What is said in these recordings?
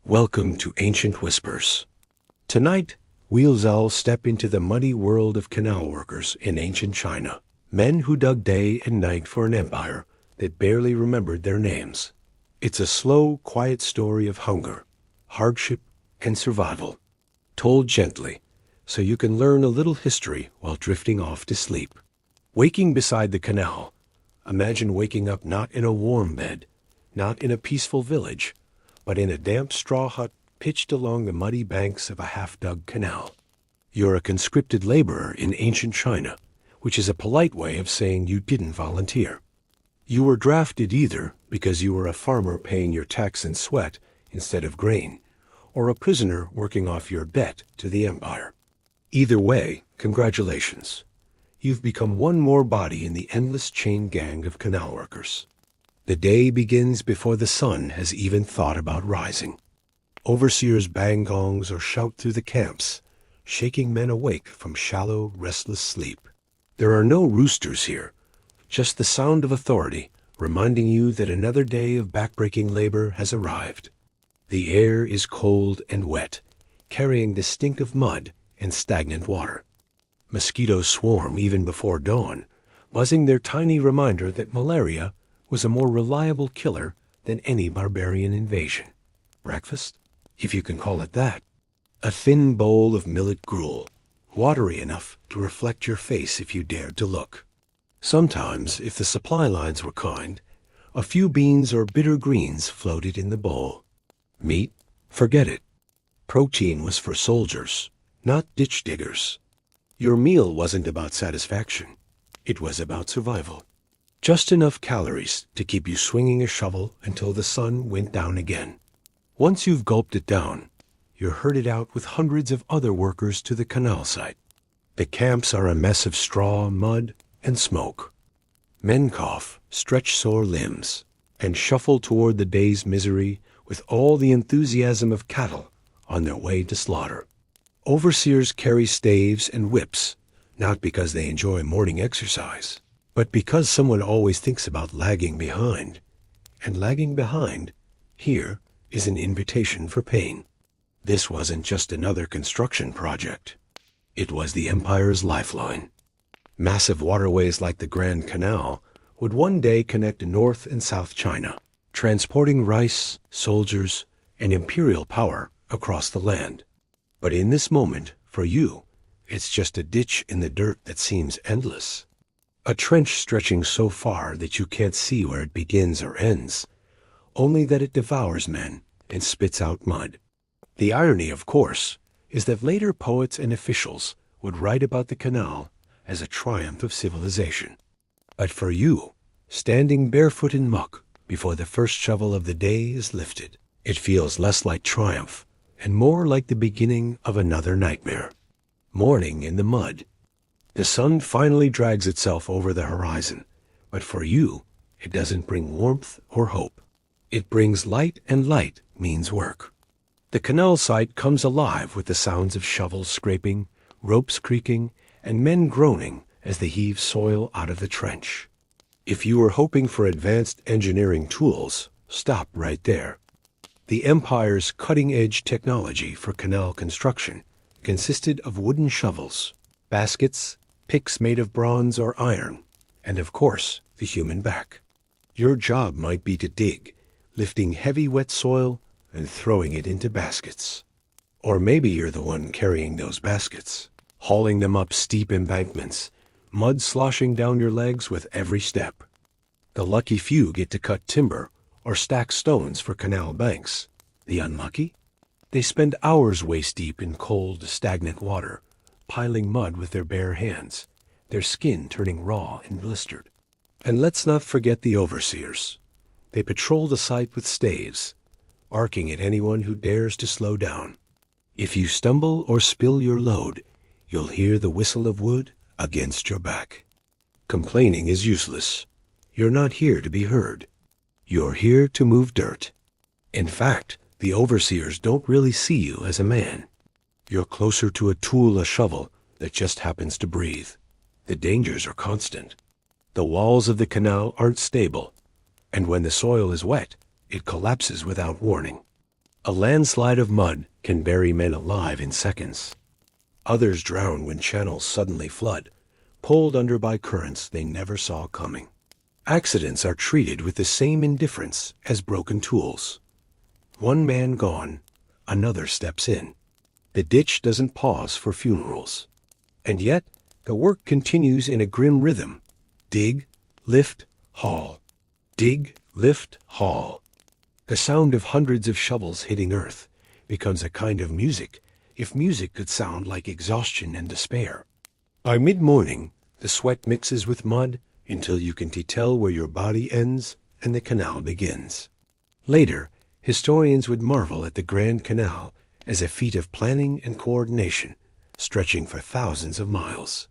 Welcome to Ancient Whispers. Tonight, we'll step into the muddy world of canal workers in ancient China, men who dug day and night for an empire that barely remembered their names. It's a slow, quiet story of hunger, hardship, and survival, told gently, so you can learn a little history while drifting off to sleep. Waking beside the canal. Imagine waking up not in a warm bed, not in a peaceful village, but in a damp straw hut pitched along the muddy banks of a half-dug canal. You're a conscripted laborer in ancient China, which is a polite way of saying you didn't volunteer. You were drafted either because you were a farmer paying your tax in sweat instead of grain, or a prisoner working off your debt to the empire. Either way, congratulations. You've become one more body in the endless chain gang of canal workers. The day begins before the sun has even thought about rising. Overseers bang gongs or shout through the camps, shaking men awake from shallow, restless sleep. There are no roosters here, just the sound of authority reminding you that another day of backbreaking labor has arrived. The air is cold and wet, carrying the stink of mud and stagnant water. Mosquitoes swarm even before dawn, buzzing their tiny reminder that malaria was a more reliable killer than any barbarian invasion. Breakfast, if you can call it that. A thin bowl of millet gruel, watery enough to reflect your face if you dared to look. Sometimes, if the supply lines were kind, a few beans or bitter greens floated in the bowl. Meat? Forget it. Protein was for soldiers, not ditch diggers. Your meal wasn't about satisfaction. It was about survival. Just enough calories to keep you swinging a shovel until the sun went down again. Once you've gulped it down, you're herded out with hundreds of other workers to the canal site. The camps are a mess of straw, mud, and smoke. Men cough, stretch sore limbs, and shuffle toward the day's misery with all the enthusiasm of cattle on their way to slaughter. Overseers carry staves and whips, not because they enjoy morning exercise, but because someone always thinks about lagging behind. And lagging behind, here, is an invitation for pain. This wasn't just another construction project. It was the empire's lifeline. Massive waterways like the Grand Canal would one day connect North and South China, transporting rice, soldiers, and imperial power across the land. But in this moment, for you, it's just a ditch in the dirt that seems endless. A trench stretching so far that you can't see where it begins or ends, only that it devours men and spits out mud. The irony, of course, is that later poets and officials would write about the canal as a triumph of civilization. But for you, standing barefoot in muck before the first shovel of the day is lifted, it feels less like triumph and more like the beginning of another nightmare. Morning in the mud. The sun finally drags itself over the horizon, but for you, it doesn't bring warmth or hope. It brings light, and light means work. The canal site comes alive with the sounds of shovels scraping, ropes creaking, and men groaning as they heave soil out of the trench. If you were hoping for advanced engineering tools, stop right there. The empire's cutting-edge technology for canal construction consisted of wooden shovels, baskets, picks made of bronze or iron, and of course, the human back. Your job might be to dig, lifting heavy wet soil and throwing it into baskets. Or maybe you're the one carrying those baskets, hauling them up steep embankments, mud sloshing down your legs with every step. The lucky few get to cut timber or stack stones for canal banks. The unlucky? They spend hours waist-deep in cold, stagnant water, piling mud with their bare hands, their skin turning raw and blistered. And let's not forget the overseers. They patrol the site with staves, barking at anyone who dares to slow down. If you stumble or spill your load, you'll hear the whistle of wood against your back. Complaining is useless. You're not here to be heard. You're here to move dirt. In fact, the overseers don't really see you as a man. You're closer to a tool, a shovel, that just happens to breathe. The dangers are constant. The walls of the canal aren't stable, and when the soil is wet, it collapses without warning. A landslide of mud can bury men alive in seconds. Others drown when channels suddenly flood, pulled under by currents they never saw coming. Accidents are treated with the same indifference as broken tools. One man gone, another steps in. The ditch doesn't pause for funerals. And yet, the work continues in a grim rhythm. Dig, lift, haul. Dig, lift, haul. The sound of hundreds of shovels hitting earth becomes a kind of music, if music could sound like exhaustion and despair. By mid-morning, the sweat mixes with mud until you can tell where your body ends and the canal begins. Later, historians would marvel at the Grand Canal as a feat of planning and coordination, stretching for thousands of miles.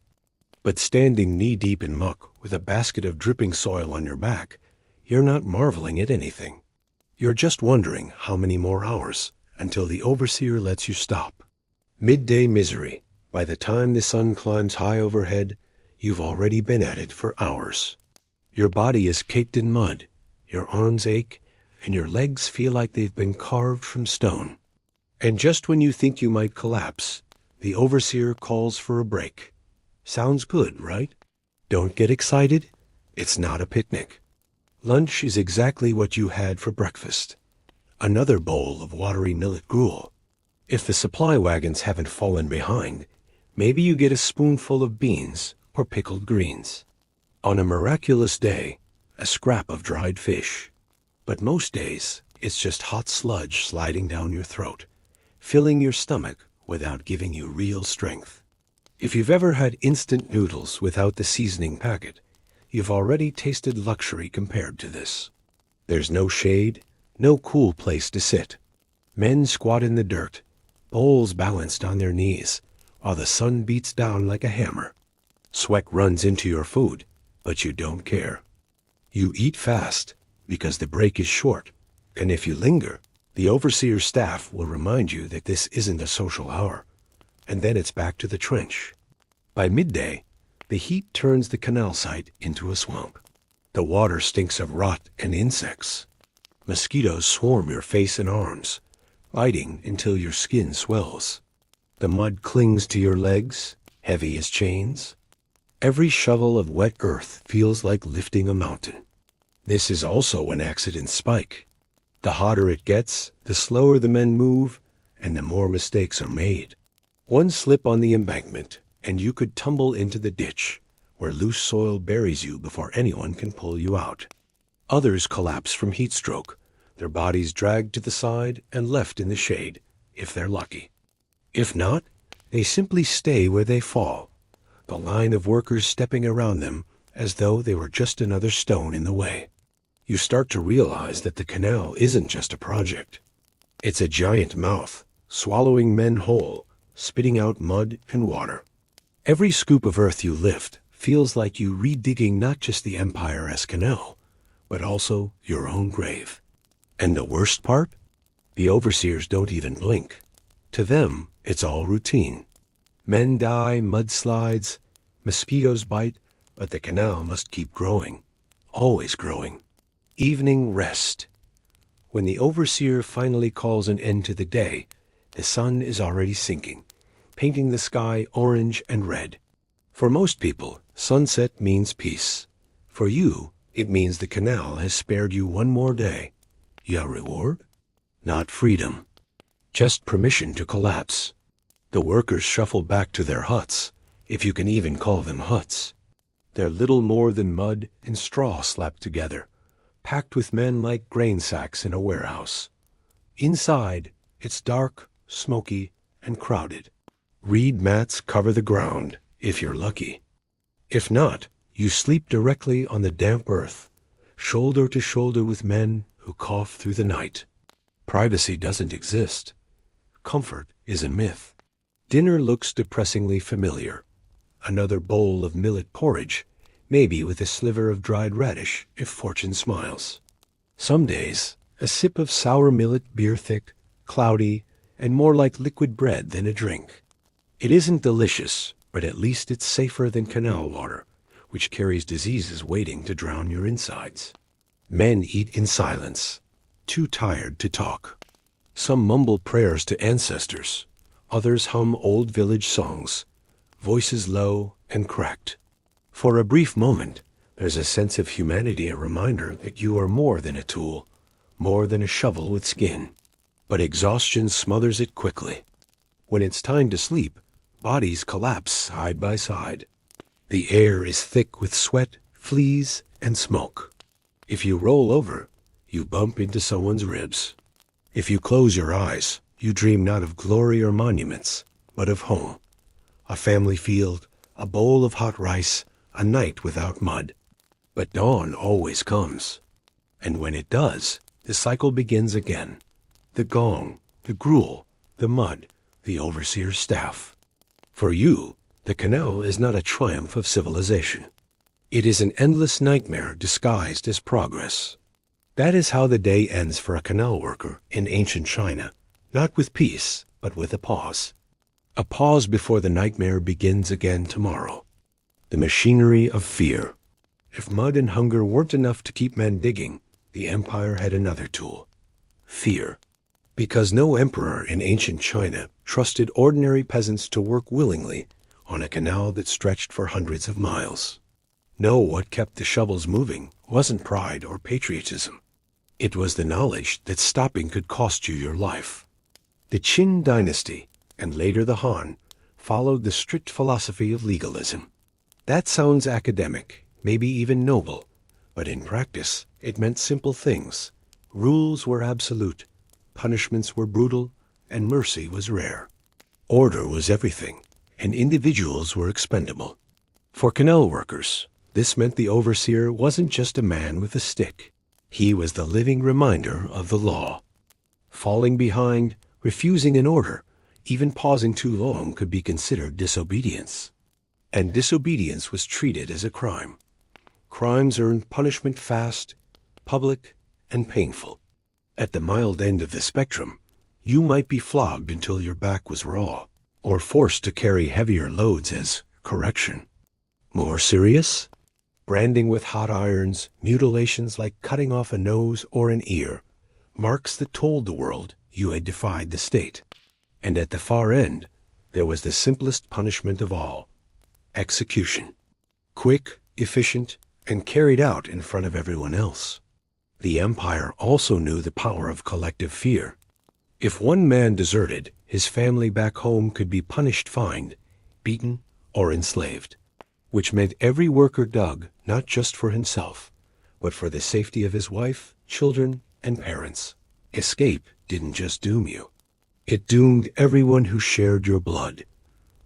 But standing knee-deep in muck with a basket of dripping soil on your back, you're not marveling at anything. You're just wondering how many more hours until the overseer lets you stop. Midday misery. By the time the sun climbs high overhead, you've already been at it for hours. Your body is caked in mud, your arms ache, and your legs feel like they've been carved from stone. And just when you think you might collapse, the overseer calls for a break. Sounds good, right? Don't get excited. It's not a picnic. Lunch is exactly what you had for breakfast. Another bowl of watery millet gruel. If the supply wagons haven't fallen behind, maybe you get a spoonful of beans or pickled greens. On a miraculous day, a scrap of dried fish. But most days, it's just hot sludge sliding down your throat, filling your stomach without giving you real strength. If you've ever had instant noodles without the seasoning packet, you've already tasted luxury compared to this. There's no shade, no cool place to sit. Men squat in the dirt, bowls balanced on their knees, while the sun beats down like a hammer. Sweat runs into your food, but you don't care. You eat fast because the break is short, and if you linger, the overseer's staff will remind you that this isn't a social hour, and then it's back to the trench. By midday, the heat turns the canal site into a swamp. The water stinks of rot and insects. Mosquitoes swarm your face and arms, biting until your skin swells. The mud clings to your legs, heavy as chains. Every shovel of wet earth feels like lifting a mountain. This is also when accidents spike. The hotter it gets, the slower the men move, and the more mistakes are made. One slip on the embankment, and you could tumble into the ditch, where loose soil buries you before anyone can pull you out. Others collapse from heat stroke, their bodies dragged to the side and left in the shade, if they're lucky. If not, they simply stay where they fall, the line of workers stepping around them as though they were just another stone in the way. You start to realize that the canal isn't just a project. It's a giant mouth, swallowing men whole, spitting out mud and water. Every scoop of earth you lift feels like you redigging not just the empire as Canal, but also your own grave. And the worst part? The overseers don't even blink. To them, it's all routine. Men die, mudslides, mosquitoes bite, but the canal must keep growing, always growing. Evening rest. When the overseer finally calls an end to the day, the sun is already sinking, painting the sky orange and red. For most people, sunset means peace. For you, it means the canal has spared you one more day. Your reward? Not freedom. Just permission to collapse. The workers shuffle back to their huts, if you can even call them huts. They're little more than mud and straw slapped together, packed with men like grain sacks in a warehouse. Inside, it's dark, smoky, and crowded. Reed mats cover the ground, if you're lucky. If not, you sleep directly on the damp earth, shoulder to shoulder with men who cough through the night. Privacy doesn't exist. Comfort is a myth. Dinner looks depressingly familiar. Another bowl of millet porridge, maybe with a sliver of dried radish if fortune smiles. Some days, a sip of sour millet beer thick, cloudy, and more like liquid bread than a drink. It isn't delicious, but at least it's safer than canal water, which carries diseases waiting to drown your insides. Men eat in silence, too tired to talk. Some mumble prayers to ancestors. Others hum old village songs, voices low and cracked. For a brief moment, there's a sense of humanity, a reminder that you are more than a tool, more than a shovel with skin. But exhaustion smothers it quickly. When it's time to sleep, bodies collapse side by side. The air is thick with sweat, fleas, and smoke. If you roll over, you bump into someone's ribs. If you close your eyes, you dream not of glory or monuments, but of home. A family field, a bowl of hot rice, a night without mud. But dawn always comes. And when it does, the cycle begins again. The gong, the gruel, the mud, the overseer's staff. For you, the canal is not a triumph of civilization. It is an endless nightmare disguised as progress. That is how the day ends for a canal worker in ancient China, not with peace, but with a pause. A pause before the nightmare begins again tomorrow. The machinery of fear. If mud and hunger weren't enough to keep men digging, the empire had another tool: fear. Because no emperor in ancient China trusted ordinary peasants to work willingly on a canal that stretched for hundreds of miles. No, what kept the shovels moving wasn't pride or patriotism. It was the knowledge that stopping could cost you your life. The Qin dynasty, and later the Han, followed the strict philosophy of legalism. That sounds academic, maybe even noble, but in practice it meant simple things. Rules were absolute, punishments were brutal, and mercy was rare. Order was everything, and individuals were expendable. For canal workers, this meant the overseer wasn't just a man with a stick. He was the living reminder of the law. Falling behind, refusing an order, even pausing too long could be considered disobedience. And disobedience was treated as a crime. Crimes earned punishment fast, public, and painful. At the mild end of the spectrum, you might be flogged until your back was raw, or forced to carry heavier loads as correction. More serious? Branding with hot irons, mutilations like cutting off a nose or an ear, marks that told the world you had defied the state. And at the far end, there was the simplest punishment of all: execution. Quick, efficient, and carried out in front of everyone else. The empire also knew the power of collective fear. If one man deserted, his family back home could be punished, fined, beaten, or enslaved, which meant every worker dug not just for himself, but for the safety of his wife, children, and parents. Escape didn't just doom you. It doomed everyone who shared your blood.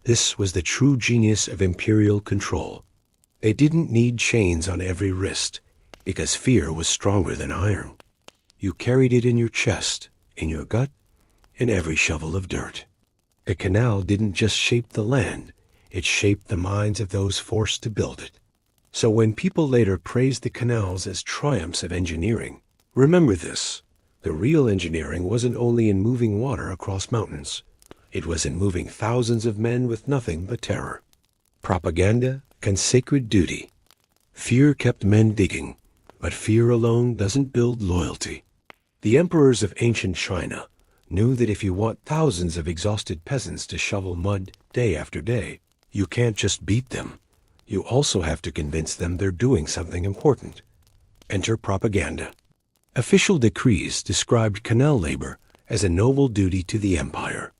This was the true genius of imperial control. They didn't need chains on every wrist, because fear was stronger than iron. You carried it in your chest, in your gut, in every shovel of dirt. The canal didn't just shape the land, it shaped the minds of those forced to build it. So when people later praised the canals as triumphs of engineering, remember this: the real engineering wasn't only in moving water across mountains. It was in moving thousands of men with nothing but terror, propaganda, and sacred duty. Fear kept men digging, but fear alone doesn't build loyalty. The emperors of ancient China knew that if you want thousands of exhausted peasants to shovel mud day after day, you can't just beat them. You also have to convince them they're doing something important. Enter propaganda. Official decrees described canal labor as a noble duty to the empire.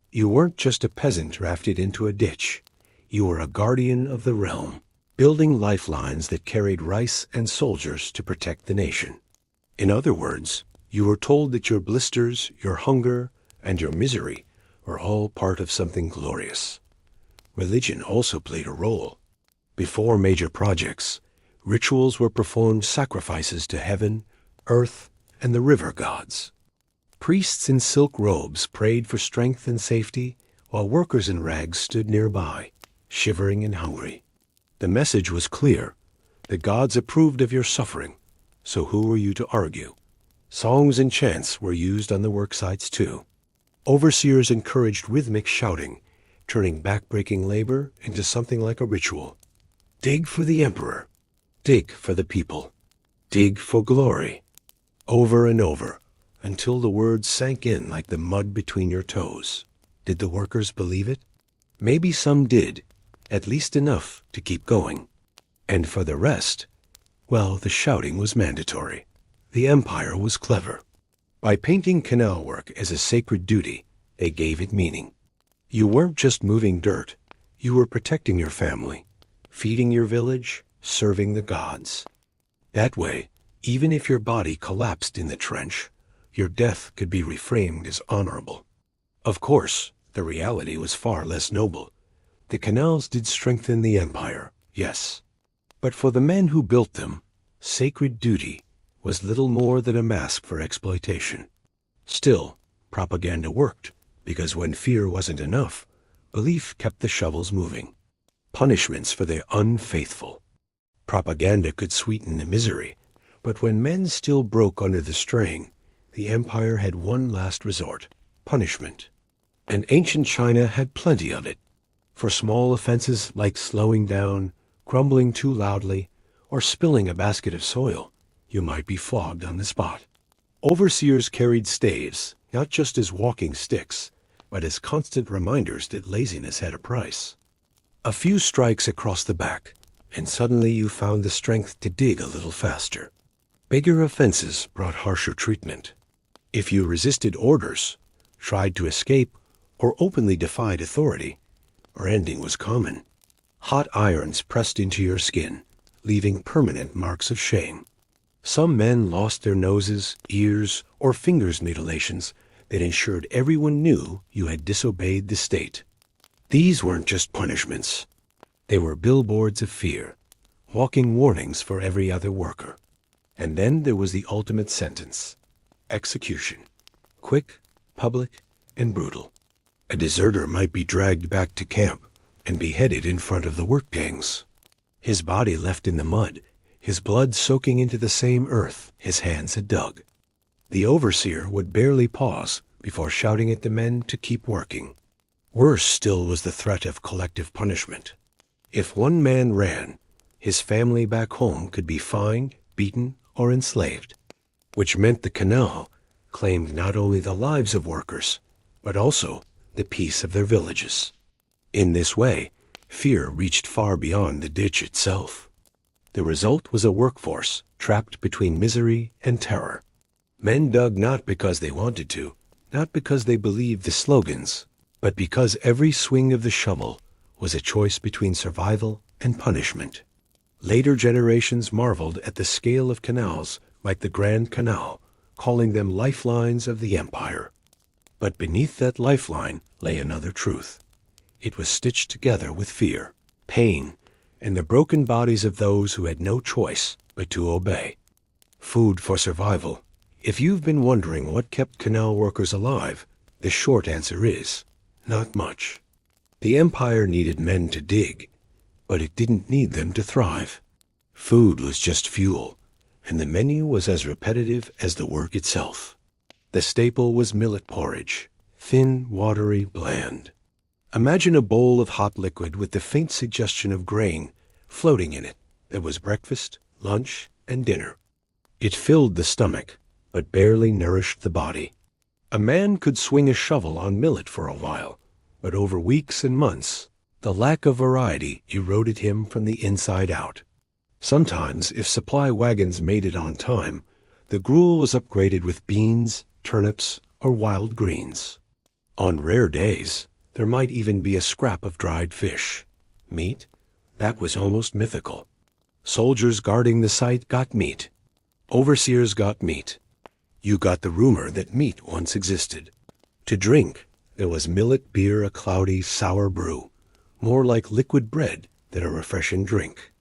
You weren't just a peasant drafted into a ditch. You were a guardian of the realm, building lifelines that carried rice and soldiers to protect the nation. In other words, you were told that your blisters, your hunger, and your misery were all part of something glorious. Religion also played a role. Before major projects, rituals were performed, sacrifices to heaven, earth, and the river gods. Priests in silk robes prayed for strength and safety, while workers in rags stood nearby, shivering and hungry. The message was clear: the gods approved of your suffering, so who were you to argue? Songs and chants were used on the work sites too. Overseers encouraged rhythmic shouting, turning backbreaking labor into something like a ritual. Dig for the emperor. Dig for the people. Dig for glory. Over and over, until the words sank in like the mud between your toes. Did the workers believe it? Maybe some did, at least enough to keep going. And for the rest, well, the shouting was mandatory. The empire was clever. By painting canal work as a sacred duty, they gave it meaning. You weren't just moving dirt. You were protecting your family, feeding your village, serving the gods. That way, even if your body collapsed in the trench, your death could be reframed as honorable. Of course, the reality was far less noble. The canals did strengthen the empire, yes. But for the men who built them, sacred duty was little more than a mask for exploitation. Still, propaganda worked, because when fear wasn't enough, belief kept the shovels moving. Punishments for the unfaithful. Propaganda could sweeten the misery, but when men still broke under the strain, the empire had one last resort: punishment. And ancient China had plenty of it. For small offenses like slowing down, grumbling too loudly, or spilling a basket of soil, you might be flogged on the spot. Overseers carried staves, not just as walking sticks, but as constant reminders that laziness had a price. A few strikes across the back, and suddenly you found the strength to dig a little faster. Bigger offenses brought harsher treatment. If you resisted orders, tried to escape, or openly defied authority, your ending was common. Hot irons pressed into your skin, leaving permanent marks of shame. Some men lost their noses, ears, or fingers' mutilations that ensured everyone knew you had disobeyed the state. These weren't just punishments. They were billboards of fear, walking warnings for every other worker. And then there was the ultimate sentence: execution. Quick, public, and brutal. A deserter might be dragged back to camp and beheaded in front of the work gangs. His body left in the mud, his blood soaking into the same earth his hands had dug. The overseer would barely pause before shouting at the men to keep working. Worse still was the threat of collective punishment. If one man ran, his family back home could be fined, beaten, or enslaved, which meant the canal claimed not only the lives of workers, but also the peace of their villages. In this way, fear reached far beyond the ditch itself. The result was a workforce trapped between misery and terror. Men dug not because they wanted to, not because they believed the slogans, but because every swing of the shovel was a choice between survival and punishment. Later generations marveled at the scale of canals like the Grand Canal, calling them lifelines of the empire. But beneath that lifeline lay another truth. It was stitched together with fear, pain, and the broken bodies of those who had no choice but to obey. Food for survival. If you've been wondering what kept canal workers alive, the short answer is not much. The empire needed men to dig, but it didn't need them to thrive. Food was just fuel, and the menu was as repetitive as the work itself. The staple was millet porridge, thin, watery, bland. Imagine a bowl of hot liquid with the faint suggestion of grain floating in it. That was breakfast, lunch, and dinner. It filled the stomach, but barely nourished the body. A man could swing a shovel on millet for a while, but over weeks and months, the lack of variety eroded him from the inside out. Sometimes, if supply wagons made it on time, the gruel was upgraded with beans, turnips, or wild greens. On rare days, there might even be a scrap of dried fish. Meat? That was almost mythical. Soldiers guarding the site got meat. Overseers got meat. You got the rumor that meat once existed. To drink, there was millet beer, a cloudy, sour brew, more like liquid bread than a refreshing drink.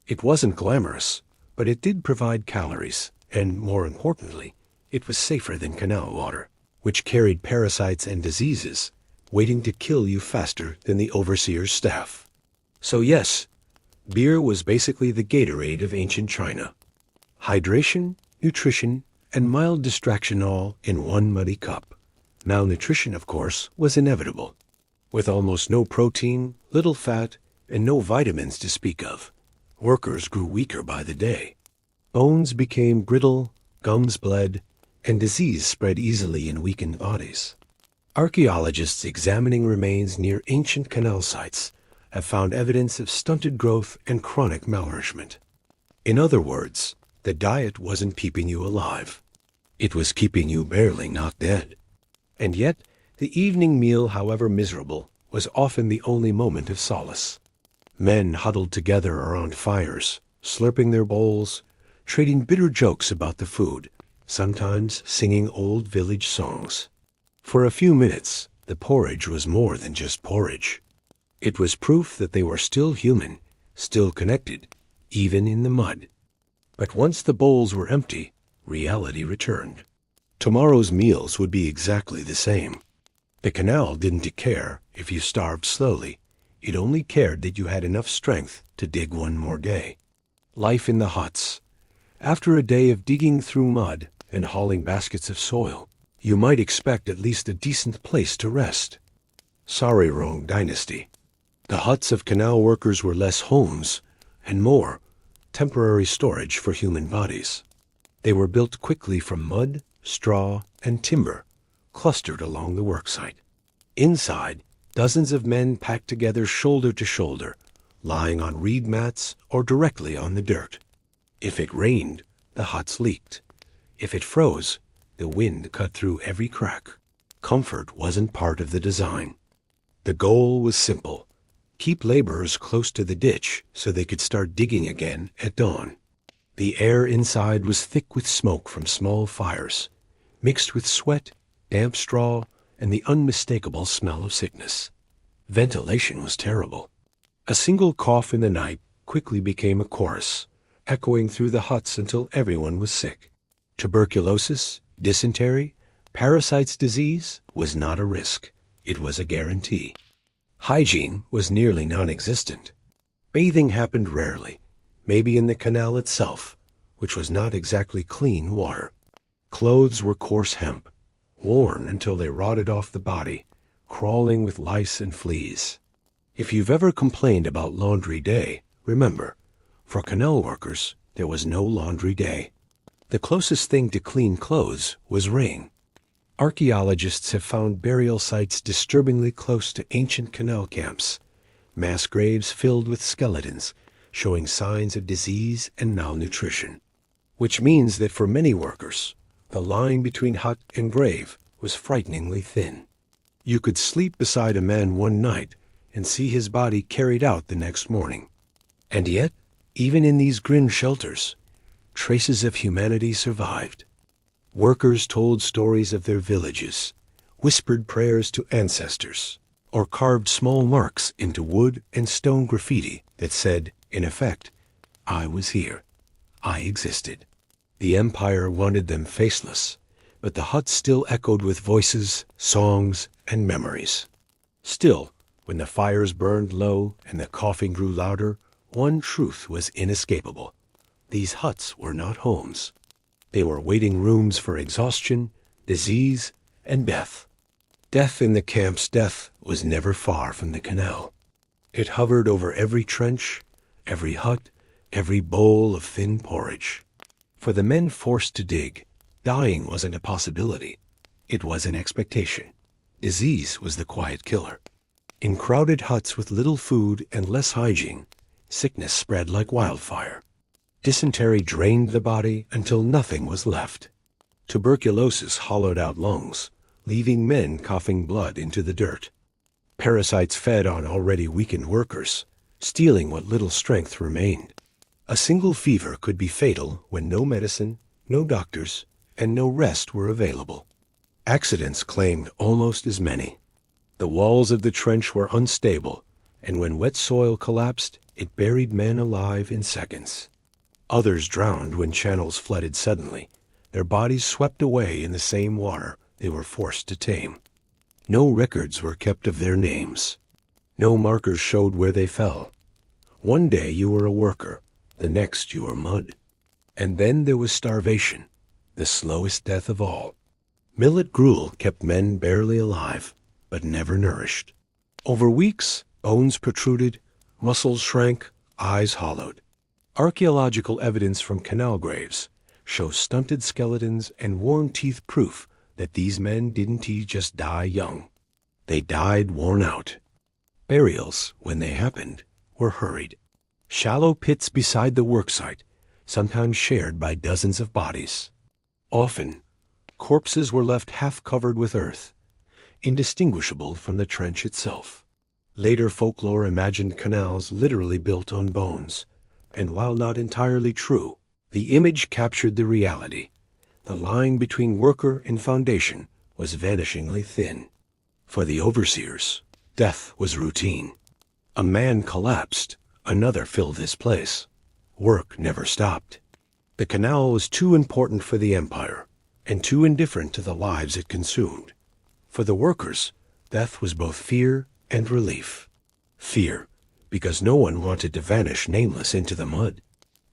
It wasn't glamorous, but it did provide calories, and more importantly, it was safer than canal water, which carried parasites and diseases, waiting to kill you faster than the overseer's staff. So yes, beer was basically the Gatorade of ancient China. Hydration, nutrition, and mild distraction all in one muddy cup. Malnutrition, of course, was inevitable. With almost no protein, little fat, and no vitamins to speak of, workers grew weaker by the day. Bones became brittle, gums bled, and disease spread easily in weakened bodies. Archaeologists examining remains near ancient canal sites have found evidence of stunted growth and chronic malnourishment. In other words, the diet wasn't keeping you alive. It was keeping you barely not dead. And yet, the evening meal, however miserable, was often the only moment of solace. Men huddled together around fires, slurping their bowls, trading bitter jokes about the food, sometimes singing old village songs. For a few minutes, the porridge was more than just porridge. It was proof that they were still human, still connected, even in the mud. But once the bowls were empty, reality returned. Tomorrow's meals would be exactly the same. The canal didn't care if you starved slowly. It only cared that you had enough strength to dig one more day. Life in the huts. After a day of digging through mud and hauling baskets of soil, you might expect at least a decent place to rest. Sorry, wrong dynasty. The huts of canal workers were less homes and more temporary storage for human bodies. They were built quickly from mud, straw, and timber, clustered along the worksite. Inside, dozens of men packed together shoulder to shoulder, lying on reed mats or directly on the dirt. If it rained, the huts leaked. If it froze, the wind cut through every crack. Comfort wasn't part of the design. The goal was simple: keep laborers close to the ditch so they could start digging again at dawn. The air inside was thick with smoke from small fires, mixed with sweat, damp straw, and the unmistakable smell of sickness. Ventilation was terrible. A single cough in the night quickly became a chorus, echoing through the huts until everyone was sick. Tuberculosis, dysentery, parasites disease was not a risk. It was a guarantee. Hygiene was nearly non-existent. Bathing happened rarely, maybe in the canal itself, which was not exactly clean water. Clothes were coarse hemp, worn until they rotted off the body, crawling with lice and fleas. If you've ever complained about laundry day, remember, for canal workers, there was no laundry day. The closest thing to clean clothes was rain. Archaeologists have found burial sites disturbingly close to ancient canal camps, mass graves filled with skeletons, showing signs of disease and malnutrition. Which means that for many workers, the line between hut and grave was frighteningly thin. You could sleep beside a man one night and see his body carried out the next morning. And yet, even in these grim shelters, traces of humanity survived. Workers told stories of their villages, whispered prayers to ancestors, or carved small marks into wood and stone graffiti that said, in effect, "I was here. I existed." The empire wanted them faceless, but the huts still echoed with voices, songs, and memories. Still, when the fires burned low and the coughing grew louder, one truth was inescapable. These huts were not homes. They were waiting rooms for exhaustion, disease, and death. Death in the camp's death was never far from the canal. It hovered over every trench, every hut, every bowl of thin porridge. For the men forced to dig, dying wasn't a possibility. It was an expectation. Disease was the quiet killer. In crowded huts with little food and less hygiene, sickness spread like wildfire. Dysentery drained the body until nothing was left. Tuberculosis hollowed out lungs, leaving men coughing blood into the dirt. Parasites fed on already weakened workers, stealing what little strength remained. A single fever could be fatal when no medicine, no doctors, and no rest were available. Accidents claimed almost as many. The walls of the trench were unstable, and when wet soil collapsed, it buried men alive in seconds. Others drowned when channels flooded suddenly, their bodies swept away in the same water they were forced to tame. No records were kept of their names. No markers showed where they fell. One day you were a worker, the next you were mud. And then there was starvation, the slowest death of all. Millet gruel kept men barely alive, but never nourished. Over weeks, bones protruded, muscles shrank, eyes hollowed. Archaeological evidence from canal graves show stunted skeletons and worn teeth, proof that these men didn't just die young. They died worn out. Burials, when they happened, were hurried. Shallow pits beside the worksite, sometimes shared by dozens of bodies. Often, corpses were left half covered with earth, indistinguishable from the trench itself. Later folklore imagined canals literally built on bones, and while not entirely true, the image captured the reality. The line between worker and foundation was vanishingly thin. For the overseers, death was routine. A man collapsed, another filled his place. Work never stopped. The canal was too important for the empire, and too indifferent to the lives it consumed. For the workers, death was both fear and relief. Fear, because no one wanted to vanish nameless into the mud.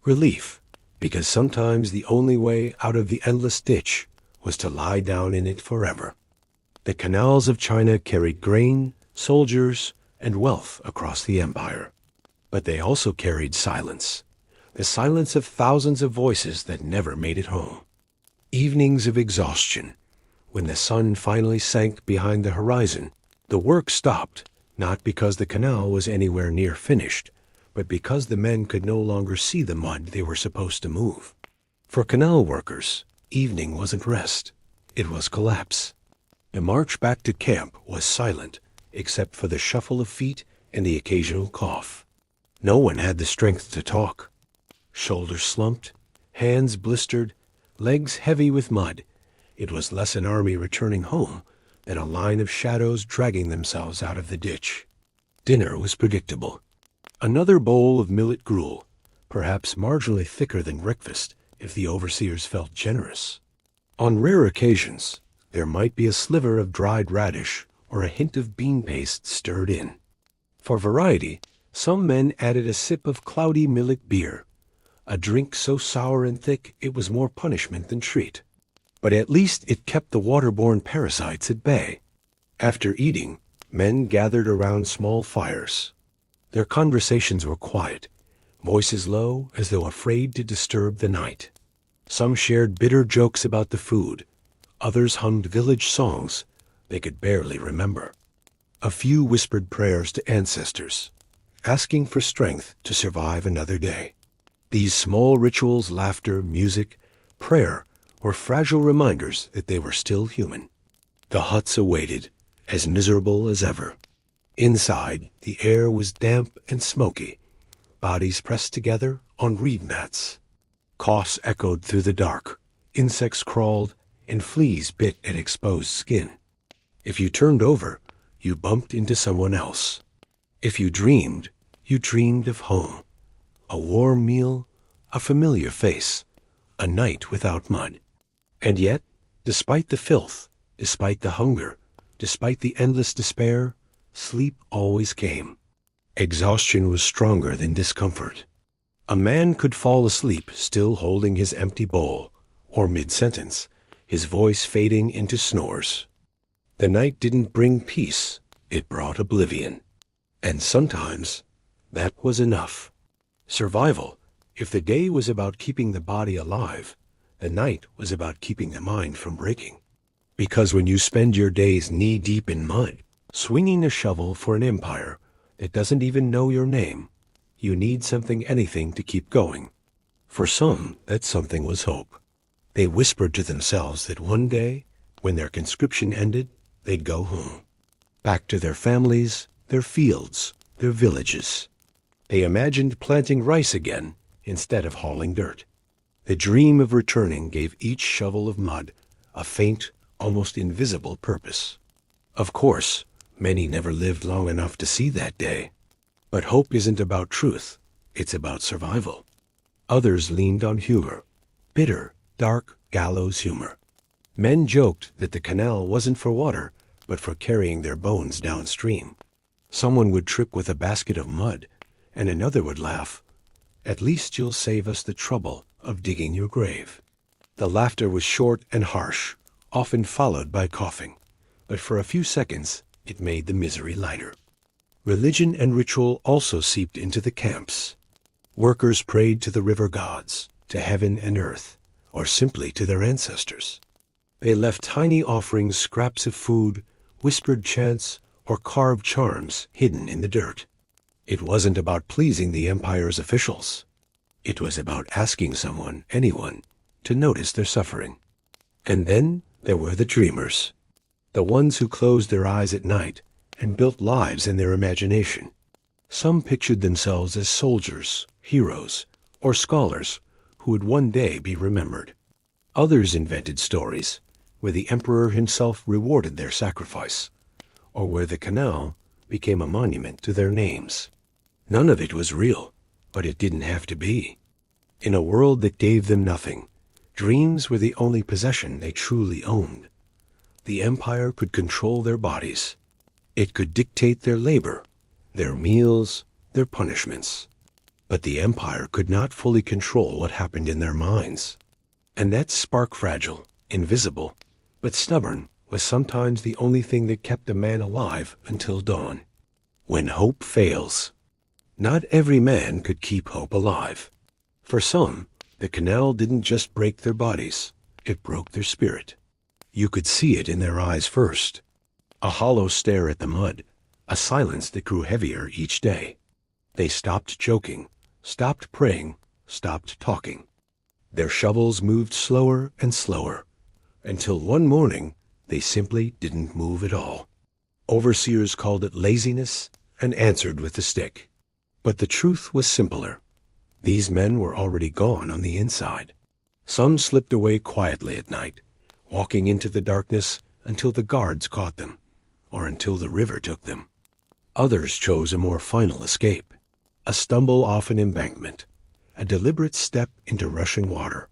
Relief, because sometimes the only way out of the endless ditch was to lie down in it forever. The canals of China carried grain, soldiers, and wealth across the empire. But they also carried silence, the silence of thousands of voices that never made it home. Evenings of exhaustion, when the sun finally sank behind the horizon, the work stopped, not because the canal was anywhere near finished, but because the men could no longer see the mud they were supposed to move. For canal workers, evening wasn't rest, it was collapse. The march back to camp was silent, except for the shuffle of feet and the occasional cough. No one had the strength to talk. Shoulders slumped, hands blistered, legs heavy with mud. It was less an army returning home than a line of shadows dragging themselves out of the ditch. Dinner was predictable. Another bowl of millet gruel, perhaps marginally thicker than breakfast if the overseers felt generous. On rare occasions, there might be a sliver of dried radish or a hint of bean paste stirred in. For variety, some men added a sip of cloudy millet beer, a drink so sour and thick it was more punishment than treat. But at least it kept the waterborne parasites at bay. After eating, men gathered around small fires. Their conversations were quiet, voices low as though afraid to disturb the night. Some shared bitter jokes about the food. Others hummed village songs they could barely remember. A few whispered prayers to ancestors, asking for strength to survive another day. These small rituals, laughter, music, prayer, were fragile reminders that they were still human. The huts awaited, as miserable as ever. Inside, the air was damp and smoky, bodies pressed together on reed mats. Coughs echoed through the dark, insects crawled, and fleas bit at exposed skin. If you turned over, you bumped into someone else. If you dreamed of home. A warm meal, a familiar face, a night without mud. And yet, despite the filth, despite the hunger, despite the endless despair, sleep always came. Exhaustion was stronger than discomfort. A man could fall asleep still holding his empty bowl, or mid-sentence, his voice fading into snores. The night didn't bring peace, it brought oblivion. And sometimes, that was enough. Survival, if the day was about keeping the body alive, the night was about keeping the mind from breaking. Because when you spend your days knee-deep in mud, swinging a shovel for an empire that doesn't even know your name, you need anything to keep going. For some, that something was hope. They whispered to themselves that one day, when their conscription ended, they'd go home. Back to their families, their fields, their villages. They imagined planting rice again instead of hauling dirt. The dream of returning gave each shovel of mud a faint, almost invisible purpose. Of course, many never lived long enough to see that day. But hope isn't about truth, it's about survival. Others leaned on humor, bitter, dark, gallows humor. Men joked that the canal wasn't for water, but for carrying their bones downstream. Someone would trip with a basket of mud, and another would laugh, "At least you'll save us the trouble of digging your grave." The laughter was short and harsh, often followed by coughing, but for a few seconds it made the misery lighter. Religion and ritual also seeped into the camps. Workers prayed to the river gods, to heaven and earth, or simply to their ancestors. They left tiny offerings, scraps of food, whispered chants, or carved charms hidden in the dirt. It wasn't about pleasing the empire's officials. It was about asking someone, anyone, to notice their suffering. And then there were the dreamers, the ones who closed their eyes at night and built lives in their imagination. Some pictured themselves as soldiers, heroes, or scholars who would one day be remembered. Others invented stories where the emperor himself rewarded their sacrifice, or where the canal became a monument to their names. None of it was real, but it didn't have to be. In a world that gave them nothing, dreams were the only possession they truly owned. The empire could control their bodies. It could dictate their labor, their meals, their punishments. But the empire could not fully control what happened in their minds. And that spark, fragile, invisible, but stubborn, was sometimes the only thing that kept a man alive until dawn. When hope fails. Not every man could keep hope alive. For some, the canal didn't just break their bodies, it broke their spirit. You could see it in their eyes first. A hollow stare at the mud, a silence that grew heavier each day. They stopped joking, stopped praying, stopped talking. Their shovels moved slower and slower, until one morning they simply didn't move at all. Overseers called it laziness and answered with the stick. But the truth was simpler. These men were already gone on the inside. Some slipped away quietly at night, walking into the darkness until the guards caught them, or until the river took them. Others chose a more final escape, a stumble off an embankment, a deliberate step into rushing water,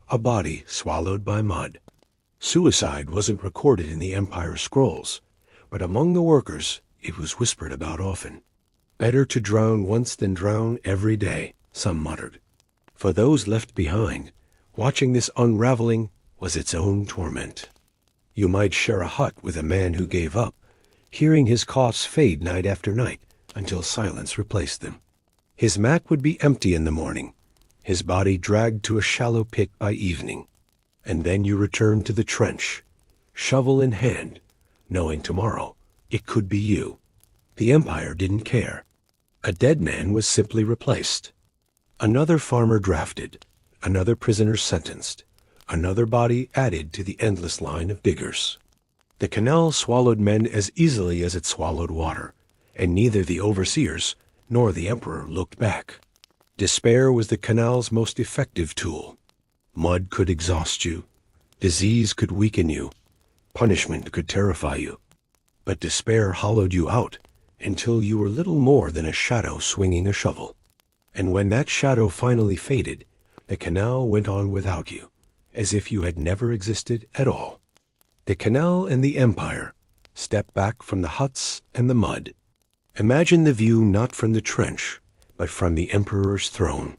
a body swallowed by mud. Suicide wasn't recorded in the Empire scrolls, but among the workers it was whispered about often. Better to drown once than drown every day, some muttered. For those left behind, watching this unraveling was its own torment. You might share a hut with a man who gave up, hearing his coughs fade night after night until silence replaced them. His mat would be empty in the morning, his body dragged to a shallow pit by evening. And then you return to the trench, shovel in hand, knowing tomorrow it could be you. The Empire didn't care. A dead man was simply replaced. Another farmer drafted, another prisoner sentenced, another body added to the endless line of diggers. The canal swallowed men as easily as it swallowed water, and neither the overseers nor the emperor looked back. Despair was the canal's most effective tool. Mud could exhaust you, disease could weaken you, punishment could terrify you. But despair hollowed you out until you were little more than a shadow swinging a shovel. And when that shadow finally faded, the canal went on without you, as if you had never existed at all. The canal and the empire stepped back from the huts and the mud. Imagine the view not from the trench, but from the emperor's throne.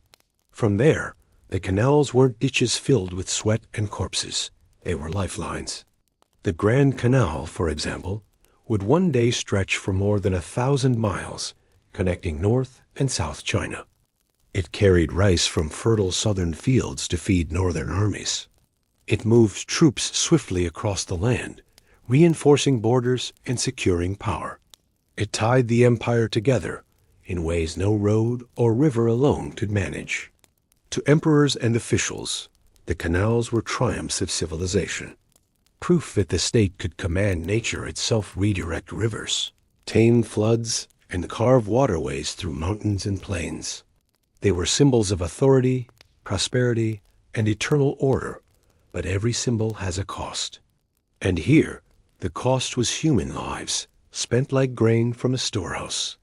From there, the canals weren't ditches filled with sweat and corpses. They were lifelines. The Grand Canal, for example, would one day stretch for more than 1,000 miles, connecting North and South China. It carried rice from fertile southern fields to feed northern armies. It moved troops swiftly across the land, reinforcing borders and securing power. It tied the empire together in ways no road or river alone could manage. To emperors and officials, the canals were triumphs of civilization. Proof that the state could command nature itself, redirect rivers, tame floods, and carve waterways through mountains and plains. They were symbols of authority, prosperity, and eternal order, but every symbol has a cost. And here, the cost was human lives, spent like grain from a storehouse.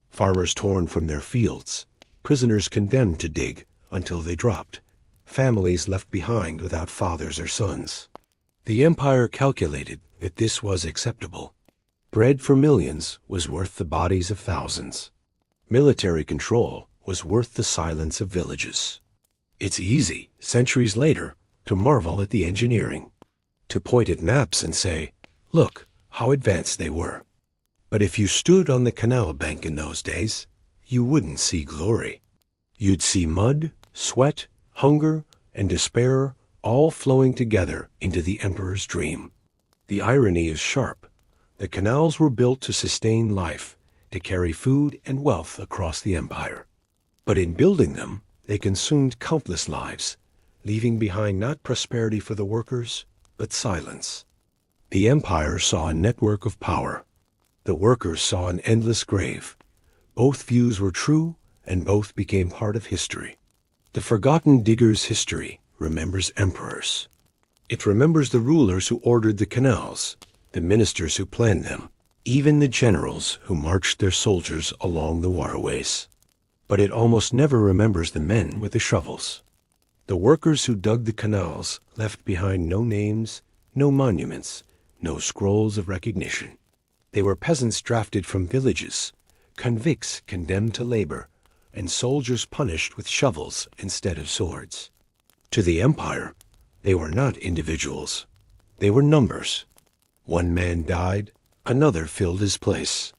Farmers torn from their fields, prisoners condemned to dig until they dropped, families left behind without fathers or sons. The empire calculated that this was acceptable. Bread for millions was worth the bodies of thousands. Military control was worth the silence of villages. It's easy, centuries later, to marvel at the engineering, to point at maps and say, look how advanced they were. But if you stood on the canal bank in those days, you wouldn't see glory. You'd see mud, sweat, hunger, and despair all flowing together into the emperor's dream. The irony is sharp. The canals were built to sustain life, to carry food and wealth across the empire. But in building them, they consumed countless lives, leaving behind not prosperity for the workers, but silence. The empire saw a network of power. The workers saw an endless grave. Both views were true, and both became part of history. The forgotten digger's history remembers emperors. It remembers the rulers who ordered the canals, the ministers who planned them, even the generals who marched their soldiers along the waterways. But it almost never remembers the men with the shovels. The workers who dug the canals left behind no names, no monuments, no scrolls of recognition. They were peasants drafted from villages, convicts condemned to labor, and soldiers punished with shovels instead of swords. To the empire, they were not individuals. They were numbers. One man died, another filled his place.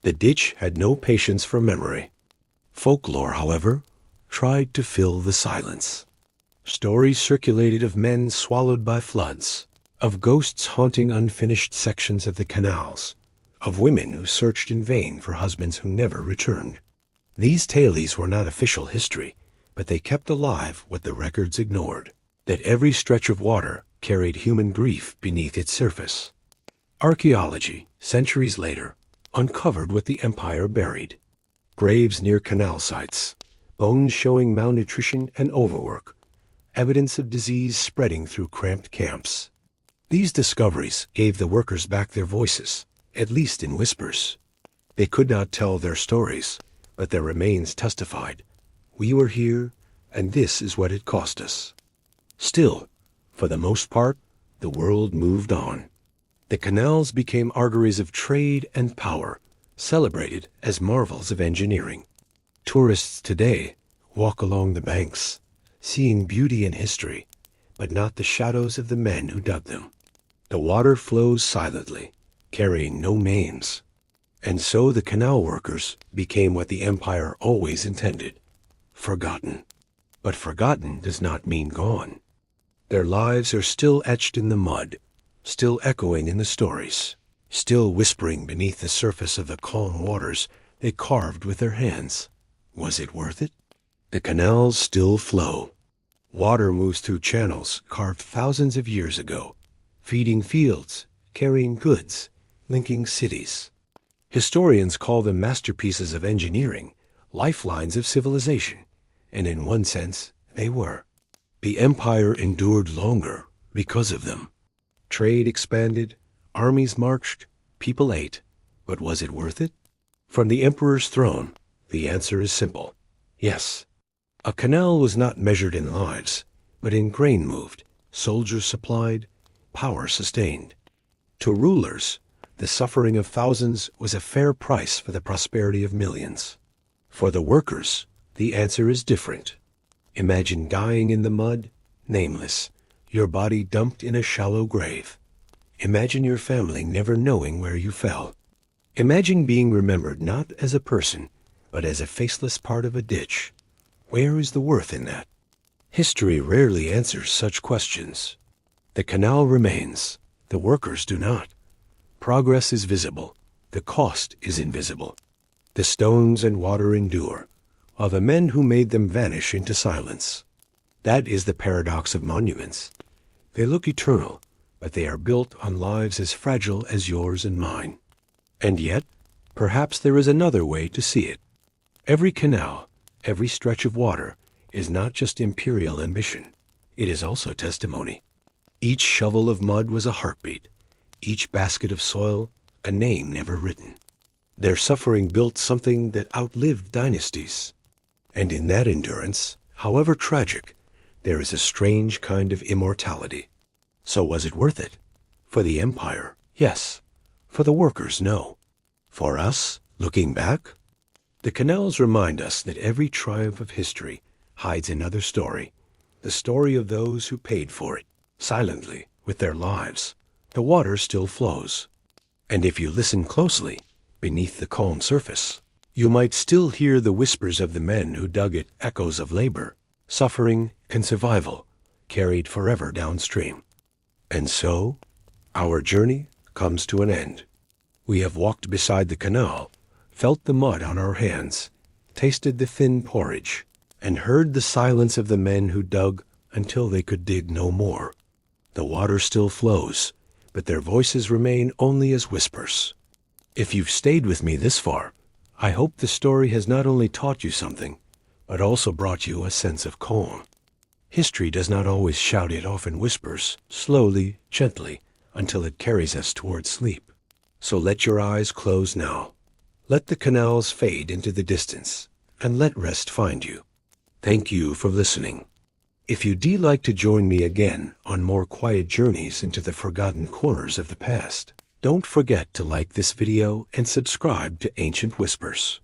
The ditch had no patience for memory. Folklore, however, tried to fill the silence. Stories circulated of men swallowed by floods, of ghosts haunting unfinished sections of the canals, of women who searched in vain for husbands who never returned. These tales were not official history, but they kept alive what the records ignored, that every stretch of water carried human grief beneath its surface. Archaeology, centuries later, uncovered what the empire buried. Graves near canal sites, bones showing malnutrition and overwork, evidence of disease spreading through cramped camps. These discoveries gave the workers back their voices, at least in whispers. They could not tell their stories, but their remains testified, "We were here, and this is what it cost us." Still, for the most part, the world moved on. The canals became arteries of trade and power, celebrated as marvels of engineering. Tourists today walk along the banks, seeing beauty and history, but not the shadows of the men who dug them. The water flows silently, carrying no names. And so the canal workers became what the empire always intended, forgotten. But forgotten does not mean gone. Their lives are still etched in the mud, still echoing in the stories, still whispering beneath the surface of the calm waters they carved with their hands. Was it worth it? The canals still flow. Water moves through channels carved thousands of years ago, feeding fields, carrying goods, linking cities. Historians call them masterpieces of engineering, lifelines of civilization, and in one sense, they were. The empire endured longer because of them. Trade expanded, armies marched, people ate, but was it worth it? From the emperor's throne, the answer is simple: yes. A canal was not measured in lives, but in grain moved, soldiers supplied, power sustained. To rulers, the suffering of thousands was a fair price for the prosperity of millions. For the workers, the answer is different. Imagine dying in the mud, nameless, your body dumped in a shallow grave. Imagine your family never knowing where you fell. Imagine being remembered not as a person, but as a faceless part of a ditch. Where is the worth in that? History rarely answers such questions. The canal remains, the workers do not. Progress is visible, the cost is invisible. The stones and water endure, while the men who made them vanish into silence. That is the paradox of monuments. They look eternal, but they are built on lives as fragile as yours and mine. And yet, perhaps there is another way to see it. Every canal, every stretch of water, is not just imperial ambition. It is also testimony. Each shovel of mud was a heartbeat. Each basket of soil, a name never written. Their suffering built something that outlived dynasties. And in that endurance, however tragic, there is a strange kind of immortality. So was it worth it? For the empire, yes. For the workers, no. For us, looking back, the canals remind us that every triumph of history hides another story, the story of those who paid for it, silently, with their lives. The water still flows. And if you listen closely, beneath the calm surface, you might still hear the whispers of the men who dug it, echoes of labor, suffering, and survival, carried forever downstream. And so, our journey comes to an end. We have walked beside the canal, felt the mud on our hands, tasted the thin porridge, and heard the silence of the men who dug until they could dig no more. The water still flows, but their voices remain only as whispers. If you've stayed with me this far, I hope the story has not only taught you something, but also brought you a sense of calm. History does not always shout, it often whispers, slowly, gently, until it carries us towards sleep. So let your eyes close now. Let the canals fade into the distance, and let rest find you. Thank you for listening. If you'd like to join me again on more quiet journeys into the forgotten corners of the past, don't forget to like this video and subscribe to Ancient Whispers.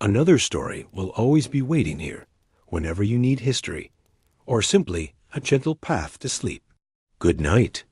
Another story will always be waiting here whenever you need history, or simply a gentle path to sleep. Good night.